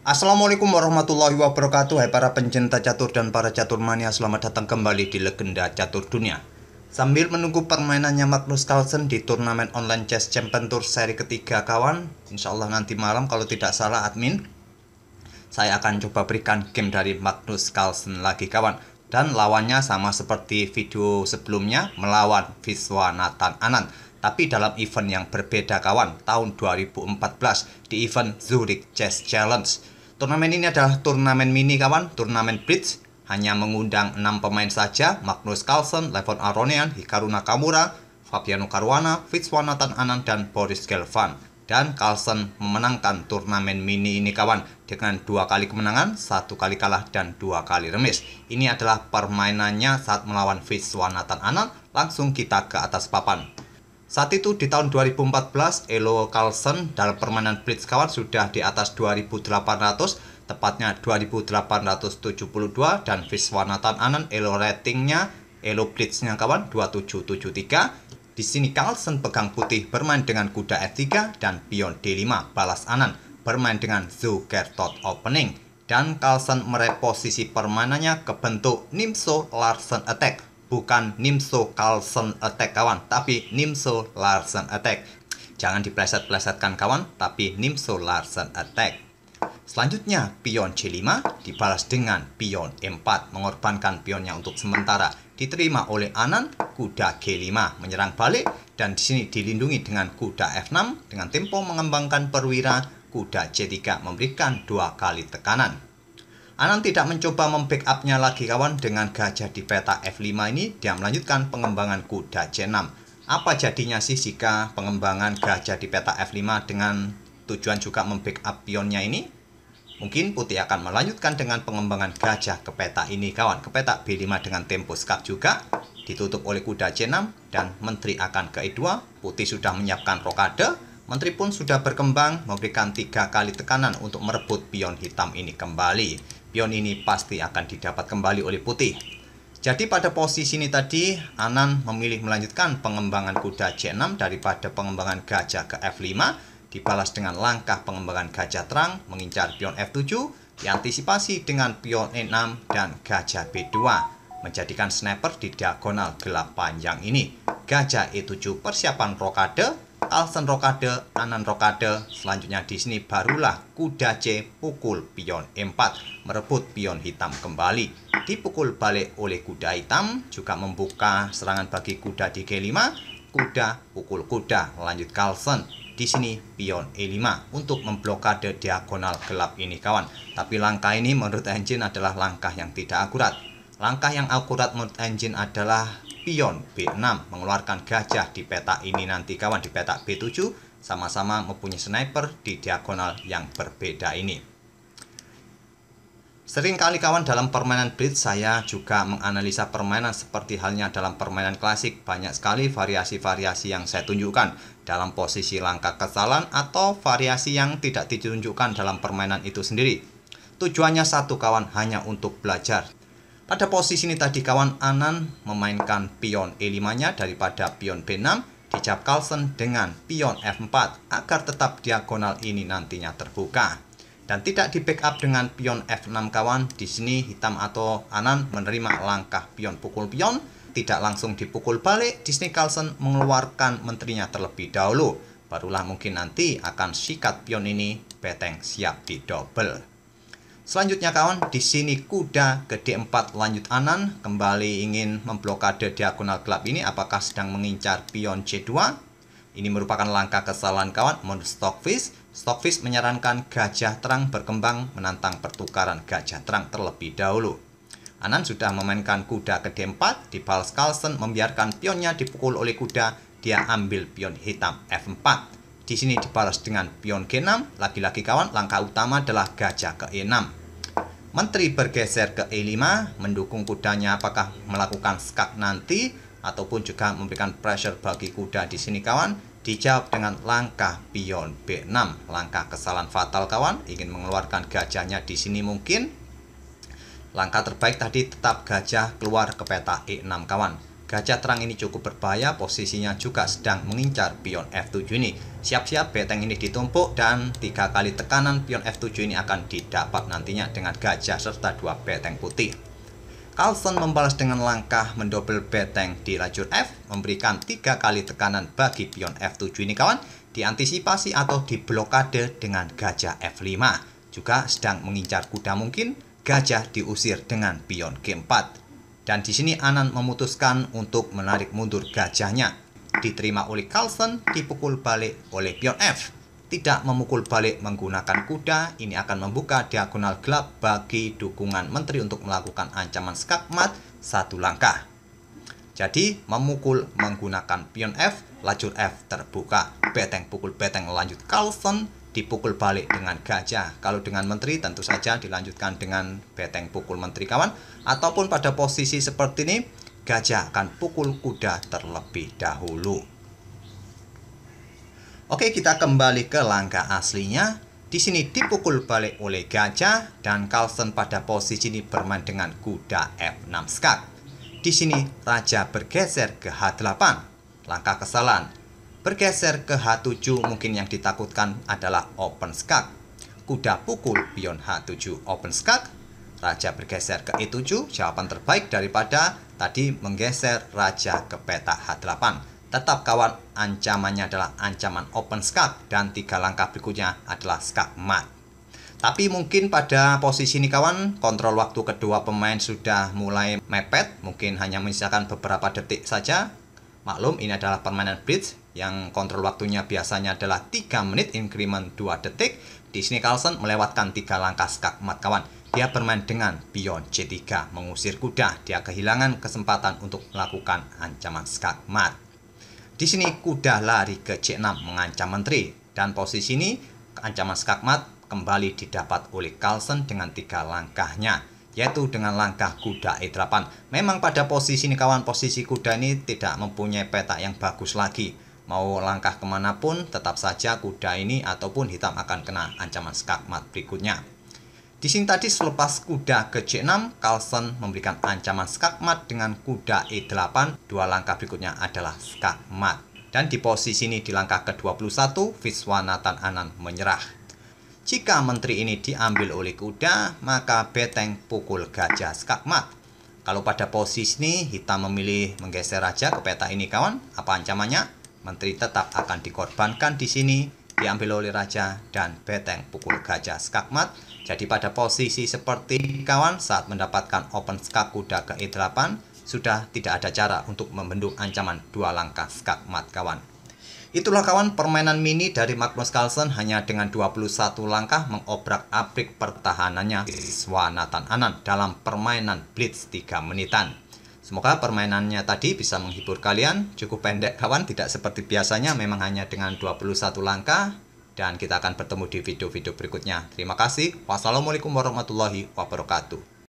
Assalamualaikum warahmatullahi wabarakatuh. Hai para pencinta catur dan para catur mania, selamat datang kembali di Legenda Catur Dunia. Sambil menunggu permainannya Magnus Carlsen di turnamen online chess champion tour seri ketiga kawan, insya Allah nanti malam kalau tidak salah admin, saya akan coba berikan game dari Magnus Carlsen lagi kawan. Dan lawannya sama seperti video sebelumnya, melawan Viswanathan Anand, tapi dalam event yang berbeda kawan, tahun 2014 di event Zurich Chess Challenge. Turnamen ini adalah turnamen mini kawan, turnamen bridge, hanya mengundang 6 pemain saja: Magnus Carlsen, Levon Aronian, Hikaru Nakamura, Fabiano Caruana, Viswanathan Anand, dan Boris Gelfand. Dan Carlsen memenangkan turnamen mini ini kawan dengan 2 kali kemenangan, 1 kali kalah, dan 2 kali remis. Ini adalah permainannya saat melawan Viswanathan Anand. Langsung kita ke atas papan. Saat itu di tahun 2014, Elo Carlsen dalam permainan bridge kawan sudah di atas 2800, tepatnya 2872, dan Viswanathan Anand Elo ratingnya, Elo bridge-nya kawan 2773. Di sini Carlsen pegang putih bermain dengan kuda F3 dan pion D5 balas Anand bermain dengan Zukertort opening, dan Carlsen mereposisi permainannya ke bentuk Nimzo Larsen attack. Bukan Nimzo Carlsen attack kawan, tapi Nimzo Larsen attack. Jangan dipleset-plesetkan kawan, tapi Nimzo Larsen attack. Selanjutnya pion C5 dibalas dengan pion E4, mengorbankan pionnya untuk sementara. Diterima oleh Anand, kuda G5 menyerang balik, dan di sini dilindungi dengan kuda F6 dengan tempo mengembangkan perwira. Kuda C3 memberikan 2 kali tekanan. Anand tidak mencoba membackup-nya lagi kawan dengan gajah di peta F5 ini. Dia melanjutkan pengembangan kuda C6. Apa jadinya sih jika pengembangan gajah di peta F5 dengan tujuan juga membackup pionnya ini? Mungkin putih akan melanjutkan dengan pengembangan gajah ke peta ini kawan, ke peta B5 dengan tempo skak juga, ditutup oleh kuda C6, dan menteri akan ke E2. Putih sudah menyiapkan rokade. Menteri pun sudah berkembang, memberikan 3 kali tekanan untuk merebut pion hitam ini kembali. Pion ini pasti akan didapat kembali oleh putih. Jadi pada posisi ini tadi, Anand memilih melanjutkan pengembangan kuda C6 daripada pengembangan gajah ke F5, dibalas dengan langkah pengembangan gajah terang, mengincar pion F7, diantisipasi dengan pion E6 dan gajah B2, menjadikan sniper di diagonal gelap panjang ini. Gajah E7 persiapan rokade, Carlsen rokade, Anand rokade. Selanjutnya di sini barulah kuda C pukul pion E4, merebut pion hitam kembali. Dipukul balik oleh kuda hitam, juga membuka serangan bagi kuda di G5. Kuda pukul kuda, lanjut Carlsen. Di sini pion E5 untuk memblokade diagonal gelap ini kawan. Tapi langkah ini menurut engine adalah langkah yang tidak akurat. Langkah yang akurat menurut engine adalah pion B6, mengeluarkan gajah di peta ini nanti kawan, di peta B7, sama-sama mempunyai sniper di diagonal yang berbeda ini. Sering kali kawan dalam permainan bridge saya juga menganalisa permainan seperti halnya dalam permainan klasik. Banyak sekali variasi-variasi yang saya tunjukkan dalam posisi langkah kesalahan atau variasi yang tidak ditunjukkan dalam permainan itu sendiri. Tujuannya satu kawan, hanya untuk belajar. Pada posisi ini tadi kawan, Anand memainkan pion E5-nya daripada pion B6, dijawab Carlsen dengan pion F4 agar tetap diagonal ini nantinya terbuka. Dan tidak di backup dengan pion F6 kawan. Di sini hitam atau Anand menerima langkah pion pukul pion, tidak langsung dipukul balik. Di sini Carlsen mengeluarkan menterinya terlebih dahulu. Barulah mungkin nanti akan sikat pion ini, beteng siap di double. Selanjutnya kawan, di sini kuda ke D4 lanjut Anand, kembali ingin memblokade diagonal gelap ini. Apakah sedang mengincar pion C2? Ini merupakan langkah kesalahan kawan menurut Stockfish. Stockfish menyarankan gajah terang berkembang menantang pertukaran gajah terang terlebih dahulu. Anand sudah memainkan kuda ke D4, dibalas Carlsen membiarkan pionnya dipukul oleh kuda. Dia ambil pion hitam F4. Di sini dibalas dengan pion G6. Lagi-lagi kawan, langkah utama adalah gajah ke E6. Menteri bergeser ke E5, mendukung kudanya apakah melakukan skak nanti ataupun juga memberikan pressure bagi kuda di sini kawan. Dijawab dengan langkah pion B6, langkah kesalahan fatal kawan, ingin mengeluarkan gajahnya di sini mungkin. Langkah terbaik tadi tetap gajah keluar ke peta E6 kawan. Gajah terang ini cukup berbahaya, posisinya juga sedang mengincar pion F7 ini. Siap-siap beteng ini ditumpuk dan 3 kali tekanan pion F7 ini akan didapat nantinya dengan gajah serta 2 beteng putih. Carlsen membalas dengan langkah mendobel beteng di lajur F, memberikan 3 kali tekanan bagi pion F7 ini kawan, diantisipasi atau diblokade dengan gajah F5. Juga sedang mengincar kuda mungkin, gajah diusir dengan pion G4. Dan di sini Anand memutuskan untuk menarik mundur gajahnya. Diterima oleh Carlsen, dipukul balik oleh pion F. Tidak memukul balik menggunakan kuda, ini akan membuka diagonal gelap bagi dukungan menteri untuk melakukan ancaman skakmat 1 langkah. Jadi memukul menggunakan pion F, lajur F terbuka. Beteng pukul beteng lanjut Carlsen, dipukul balik dengan gajah. Kalau dengan menteri tentu saja dilanjutkan dengan beteng pukul menteri kawan. Ataupun pada posisi seperti ini, gajah akan pukul kuda terlebih dahulu. Oke, kita kembali ke langkah aslinya. Di sini dipukul balik oleh gajah dan Carlsen pada posisi ini bermain dengan kuda F6 skak. Di sini raja bergeser ke H8. Langkah kesalahan. Bergeser ke H7 mungkin yang ditakutkan adalah open skak. Kuda pukul pion H7 open skak. Raja bergeser ke E7. Jawaban terbaik daripada tadi menggeser raja ke peta H8. Tetap kawan, ancamannya adalah ancaman open skak dan 3 langkah berikutnya adalah skak mat. Tapi mungkin pada posisi ini kawan, kontrol waktu kedua pemain sudah mulai mepet. Mungkin hanya menyisakan beberapa detik saja. Maklum, ini adalah permainan blitz yang kontrol waktunya biasanya adalah 3 menit increment 2 detik. Di sini Carlsen melewatkan 3 langkah skak mat kawan. Dia bermain dengan pion C3 mengusir kuda. Dia kehilangan kesempatan untuk melakukan ancaman skak mat. Di sini kuda lari ke C6 mengancam menteri dan posisi ini ancaman skak mat kembali didapat oleh Carlsen dengan 3 langkahnya, yaitu dengan langkah kuda E8. Memang pada posisi ini kawan, posisi kuda ini tidak mempunyai peta yang bagus lagi. Mau langkah kemanapun tetap saja kuda ini ataupun hitam akan kena ancaman skak mat berikutnya. Di sini tadi selepas kuda ke C6, Carlsen memberikan ancaman skak mat dengan kuda E8. 2 langkah berikutnya adalah skak mat. Dan di posisi ini di langkah ke-21, Viswanathan Anand menyerah. Jika menteri ini diambil oleh kuda, maka beteng pukul gajah skak mat. Kalau pada posisi ini hitam memilih menggeser raja ke peta ini kawan, apa ancamannya? Menteri tetap akan dikorbankan di sini, diambil oleh raja dan beteng pukul gajah skak mat. Jadi pada posisi seperti kawan, saat mendapatkan open skak kuda ke E8, sudah tidak ada cara untuk membendung ancaman 2 langkah skak mat kawan. Itulah kawan permainan mini dari Magnus Carlsen, hanya dengan 21 langkah mengobrak-abrik pertahanannya Viswanathan Anand dalam permainan blitz 3 menitan. Semoga permainannya tadi bisa menghibur kalian. Cukup pendek kawan, tidak seperti biasanya, memang hanya dengan 21 langkah. Dan kita akan bertemu di video-video berikutnya. Terima kasih. Wassalamualaikum warahmatullahi wabarakatuh.